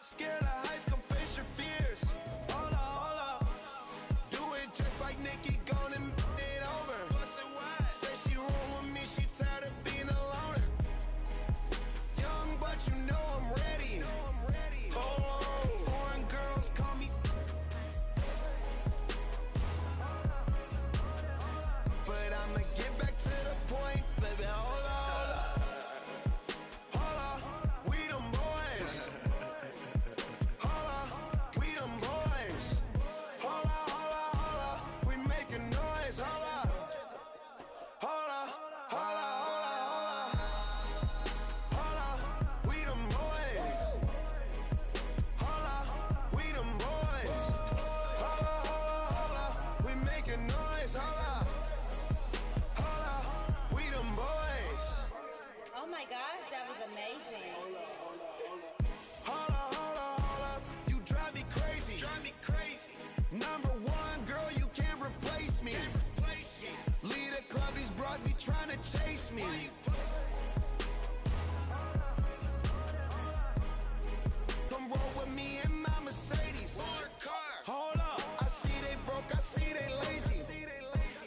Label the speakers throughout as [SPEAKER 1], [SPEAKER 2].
[SPEAKER 1] Scared of heights, come face your fears. Hold up. Do it just like Nicki, gone and it over. Say she roll with me, she tired of being a loner. Young, but you know I'm ready. Oh, foreign girls call me. But I'ma get back to the point, baby. Hold up. Hold up, we them boys. Hold up, we them boys. Hold up, we making noise. Hold up. Hold up, hold up, hold up, we them boys. Hold up, we them boys. Hold up, we making noise. Hold up, we them boys.
[SPEAKER 2] Oh my gosh, that was amazing.
[SPEAKER 1] Hold up, you drive me crazy. Number one, girl, you can't replace me. Lead a club, these bras be trying to chase me. Come roll with me in my Mercedes. Hold up, I see they broke, I see they lazy.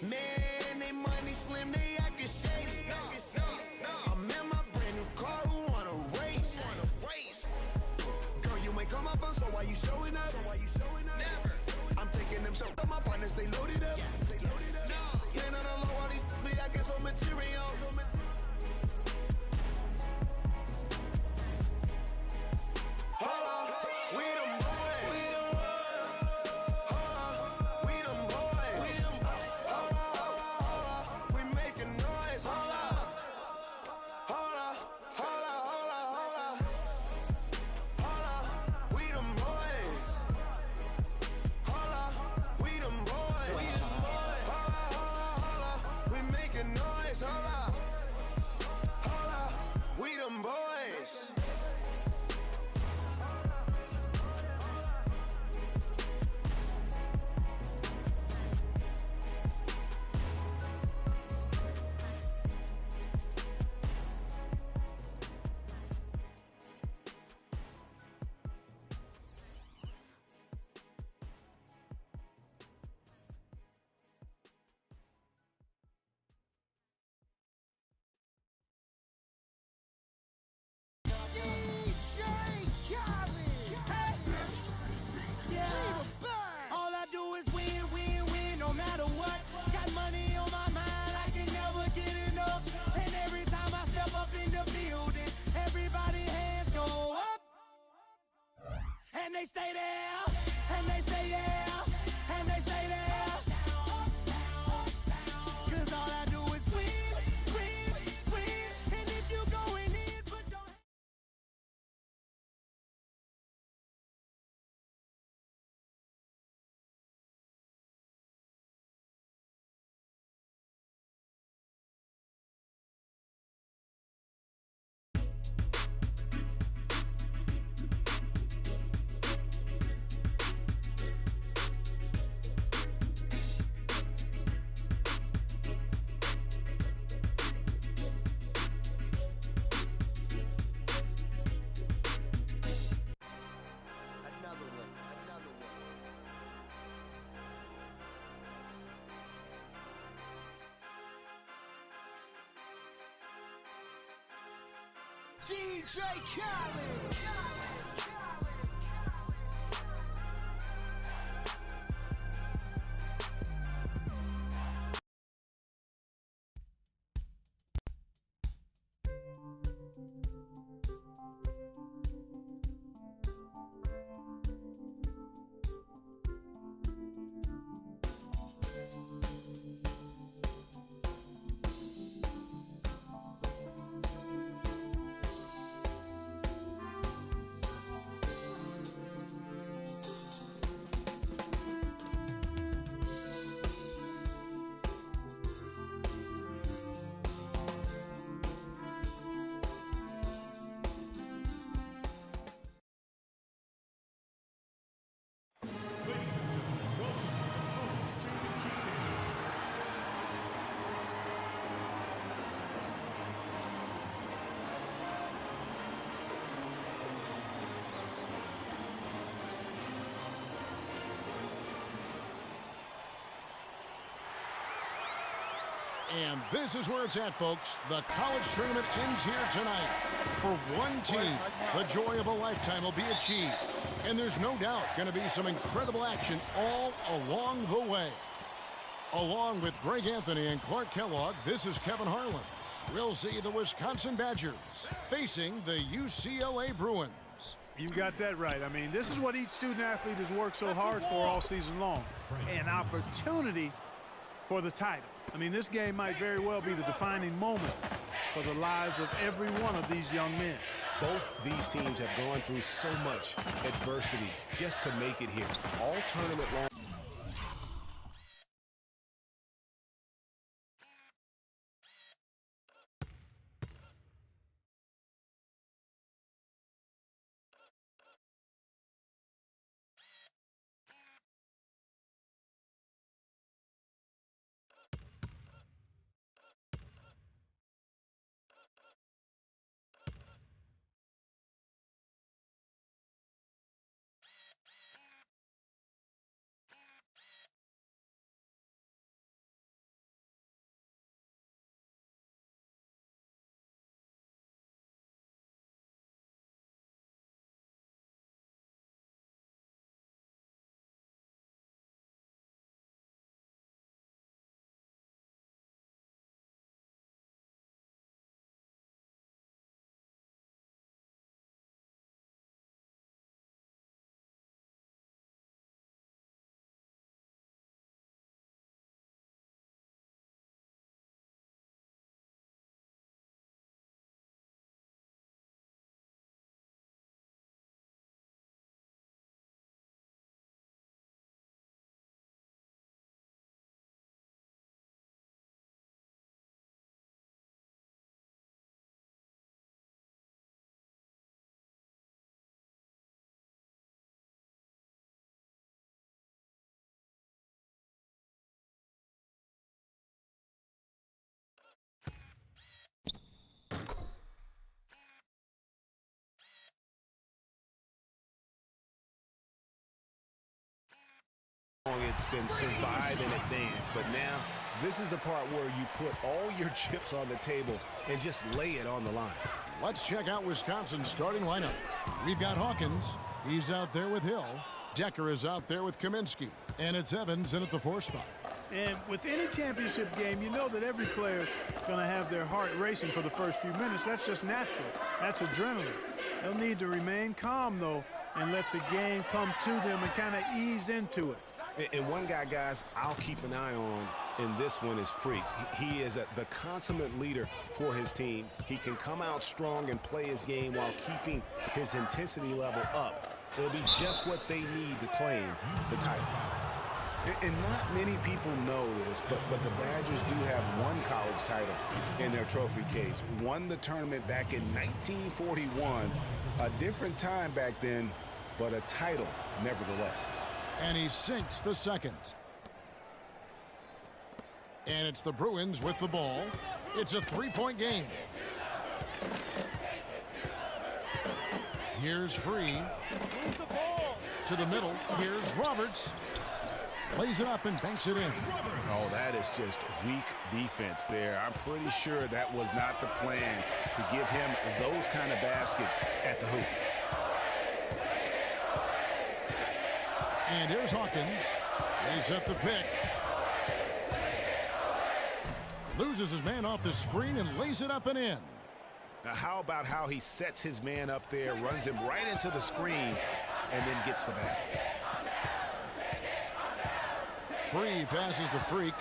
[SPEAKER 1] Man, they money slim, they acting shady. I'm in my brand new car, who wanna race? Girl, you ain't come off phone, so why you showing up? Never. I'm taking them shots on my partners, they loaded up. Man, on the low, all these be acting so material. Hold up, we them boys. Hold up, we them boys. Hold up, we making noise. Hold up. Hold up, hold up, hold up, hold up. Hold up, we them boys. Hold up, we them boys. Hold up, we making noise. Hold up. Hold up, we them boys.
[SPEAKER 3] All I do is win, win, win, no matter what. Got money on my mind, I can never get enough. And every time I step up in the building, everybody hands go up. And they stay there, and they say yeah, and they stay there. 'Cause all I do is win, win, win. And if you going in, put your DJ Khaled.
[SPEAKER 4] And this is where it's at, folks. The college tournament ends here tonight. For one team, the joy of a lifetime will be achieved. And there's no doubt going to be some incredible action all along the way. Along with Greg Anthony and Clark Kellogg, this is Kevin Harlan. We'll see the Wisconsin Badgers facing the UCLA Bruins.
[SPEAKER 5] You got that right. I mean, this is what each student athlete has worked so hard for all season long. An opportunity for the title. I mean, this game might very well be the defining moment for the lives of every one of these young men.
[SPEAKER 6] Both these teams have gone through so much adversity just to make it here. All tournament long. It's been survive and advance, but now this is the part where you put all your chips on the table and just lay it on the line.
[SPEAKER 4] Let's check out Wisconsin's starting lineup. We've got Hawkins. He's out there with Hill. Decker is out there with Kaminsky. And it's Evans in at the 4 spot.
[SPEAKER 5] And with any championship game, you know that every player is going to have their heart racing for the first few minutes. That's just natural. That's adrenaline. They'll need to remain calm, though, and let the game come to them and kind of ease into it.
[SPEAKER 6] And one guy, guys, I'll keep an eye on in this one is Freak. He is the consummate leader for his team. He can come out strong and play his game while keeping his intensity level up. It'll be just what they need to claim the title. And not many people know this, but the Badgers do have one college title in their trophy case. Won the tournament back in 1941. A different time back then, but a title nevertheless.
[SPEAKER 4] And he sinks the second. And it's the Bruins with the ball. It's a 3-point game. Here's Free. To the middle. Here's Roberts. Plays it up and banks it in.
[SPEAKER 6] Oh, that is just weak defense there. I'm pretty sure that was not the plan to give him those kind of baskets at the hoop.
[SPEAKER 4] And here's Hawkins. They set the pick. Loses his man off the screen and lays it up and in.
[SPEAKER 6] Now, how about how he sets his man up there, runs him right into the screen, and then gets the basket.
[SPEAKER 4] Free passes to Freak.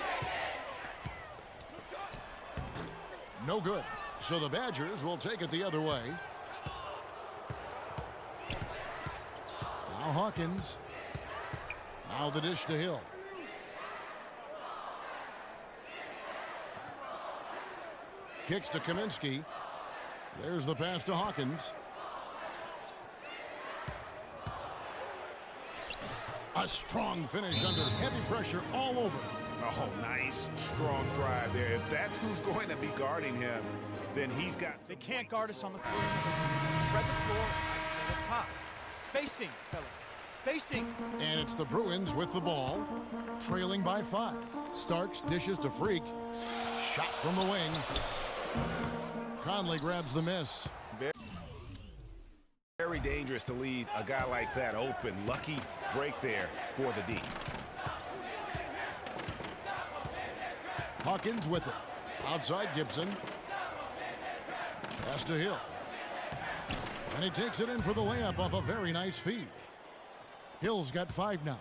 [SPEAKER 4] No good. So the Badgers will take it the other way. Now Hawkins. Now the dish to Hill. Kicks to Kaminsky. There's the pass to Hawkins. A strong finish under heavy pressure all over.
[SPEAKER 6] Oh, nice, strong drive there. If that's who's going to be guarding him, then he's got...
[SPEAKER 7] They can't guard us on the perimeter. Spread the floor, isolate up top. Spacing, fellas.
[SPEAKER 3] Spacing.
[SPEAKER 4] And it's the Bruins with the ball, trailing by 5. Starks dishes to Freak. Shot from the wing. Conley grabs the miss.
[SPEAKER 6] Very dangerous to leave a guy like that open. Lucky break there for the D.
[SPEAKER 4] Hawkins with it. Outside Gibson. Pass to Hill. And he takes it in for the layup off a very nice feed. Hill's got 5 now.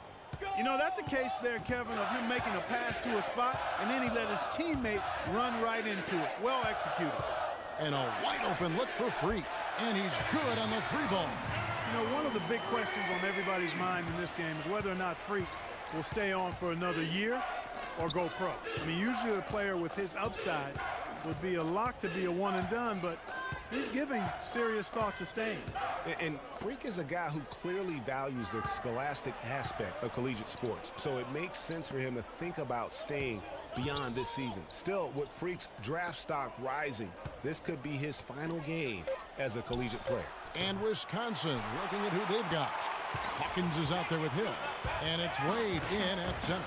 [SPEAKER 5] You know, that's a case there, Kevin, of him making a pass to a spot, and then he let his teammate run right into it. Well executed.
[SPEAKER 4] And a wide open look for Freak. And he's good on the 3-ball.
[SPEAKER 5] You know, one of the big questions on everybody's mind in this game is whether or not Freak will stay on for another year or go pro. I mean, usually a player with his upside would be a lock to be a one and done, but he's giving serious thought to staying.
[SPEAKER 6] And Freak is a guy who clearly values the scholastic aspect of collegiate sports, so it makes sense for him to think about staying beyond this season. Still, with Freak's draft stock rising, this could be his final game as a collegiate player.
[SPEAKER 4] And Wisconsin looking at who they've got. Hawkins is out there with Hill. And it's Wade in at center.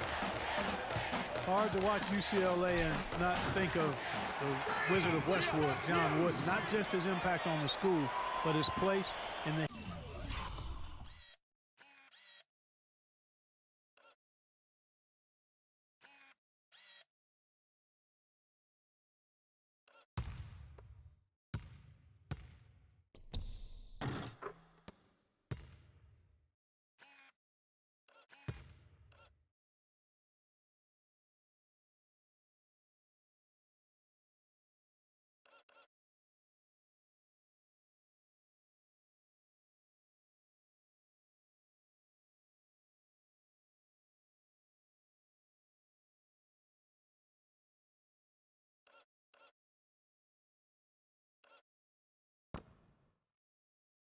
[SPEAKER 5] Hard to watch UCLA and not think of the Wizard of Westwood, John Wooden. Not just his impact on the school, but his place in the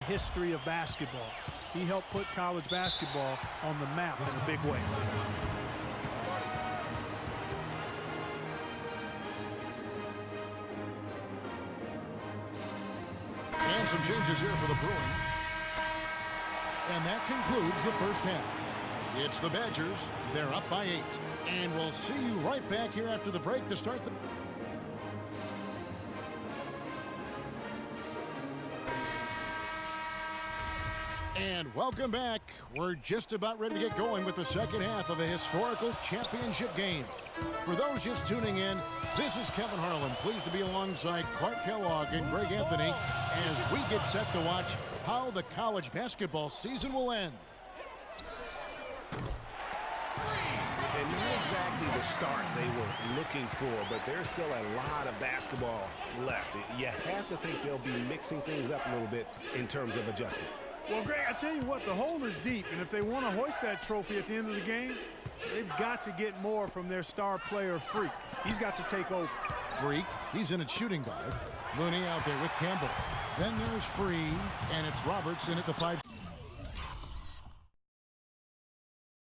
[SPEAKER 5] history of basketball. He helped put college basketball on the map in a big way.
[SPEAKER 4] And some changes here for the Bruins. And that concludes the first half. It's the Badgers. They're up by 8. And we'll see you right back here after the break to start the... And welcome back. We're just about ready to get going with the second half of a historical championship game. For those just tuning in, this is Kevin Harlan, pleased to be alongside Clark Kellogg and Greg Anthony as we get set to watch how the college basketball season will end.
[SPEAKER 6] And not exactly the start they were looking for, but there's still a lot of basketball left. You have to think they'll be mixing things up a little bit in terms of adjustments.
[SPEAKER 5] Well, Greg, I tell you what, the hole is deep, and if they want to hoist that trophy at the end of the game, they've got to get more from their star player, Freak. He's got to take over.
[SPEAKER 4] Freak, he's in at shooting guard. Looney out there with Campbell. Then there's Free, and it's Roberts in at the 5.